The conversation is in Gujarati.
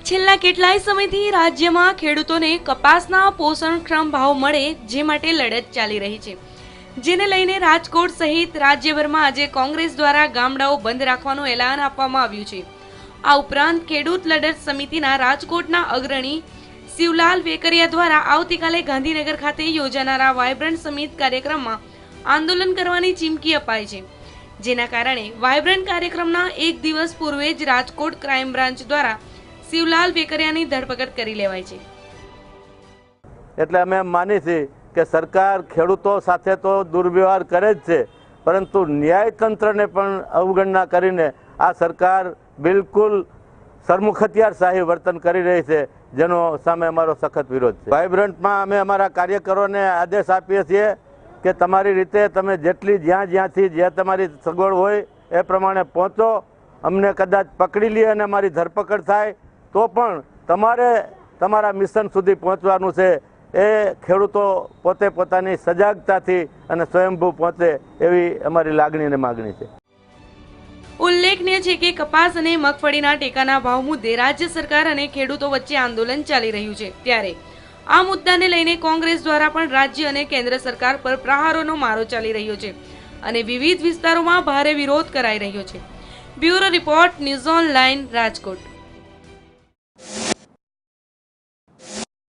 છેલ્લા કેટલાય સમયથી રાજ્યમાં ખેડૂતોને કપાસના પોષણક્ષમ ભાવ મળે જે માટે લડત ચાલી રહી છે, જેને લઈને રાજકોટ સહિત રાજ્યભરમાં આજે કોંગ્રેસ દ્વારા ગામડાઓ બંધ રાખવાનું એલાન આપવામાં આવ્યું છે। આ ઉપરાંત ખેડૂત લડત સમિતિના રાજકોટના અગ્રણી શિવલાલ વેકરિયા દ્વારા આવતીકાલે ગાંધીનગર ખાતે યોજાનારા વાયબ્રન્ટ સમિટ કાર્યક્રમમાં આંદોલન કરવાની ચીમકી અપાઈ છે, જેના કારણે વાયબ્રન્ટ કાર્યક્રમના એક દિવસ પૂર્વે જ રાજકોટ ક્રાઇમ બ્રાન્ચ દ્વારા શિવલાલ વેકરિયાની ધરપકડ કરી લેવાઈ છે। એટલે અમે માની છીએ કે સરકાર ખેડૂતો સાથે તો દુર્વ્યવહાર કરે જ છે, પરંતુ ન્યાયતંત્રને પણ અવગણના કરીને આ સરકાર બિલકુલ સરમુખત્યારશાહી વર્તન કરી રહી છે, જેનો સામે અમારો સખત વિરોધ છે। વાયબ્રન્ટમાં અમે અમારા કાર્યકરોને આદેશ આપીએ છીએ કે તમારી રીતે તમે જેટલી જ્યાંથી જે તમારી સગવડ હોય એ પ્રમાણે પહોંચો। અમને કદાચ પકડી લે અને અમારી ધરપકડ થાય તો પણ તમારે તમારા મિશન સુધી પહોંચવાનું છે। એ ખેડૂતો પોતે પોતાની સજાગતાથી અને સ્વયંભૂ પહોંચે એવી અમારી લાગણી અને માગણી છે। ઉલ્લેખનીય છે કે કપાસ અને મગફળીના ટેકાના ભાવ મુદ્દે રાજ્ય સરકાર અને ખેડૂતો વચ્ચે આંદોલન ચાલી રહ્યું છે, ત્યારે આ મુદ્દાને લઈને કોંગ્રેસ દ્વારા પણ રાજ્ય અને કેન્દ્ર સરકાર પર પ્રહારોનો મારો ચાલી રહ્યો છે અને વિવિધ વિસ્તારોમાં ભારે વિરોધ કરાઈ રહ્યો છે। Bureau report, news online, Rajkot.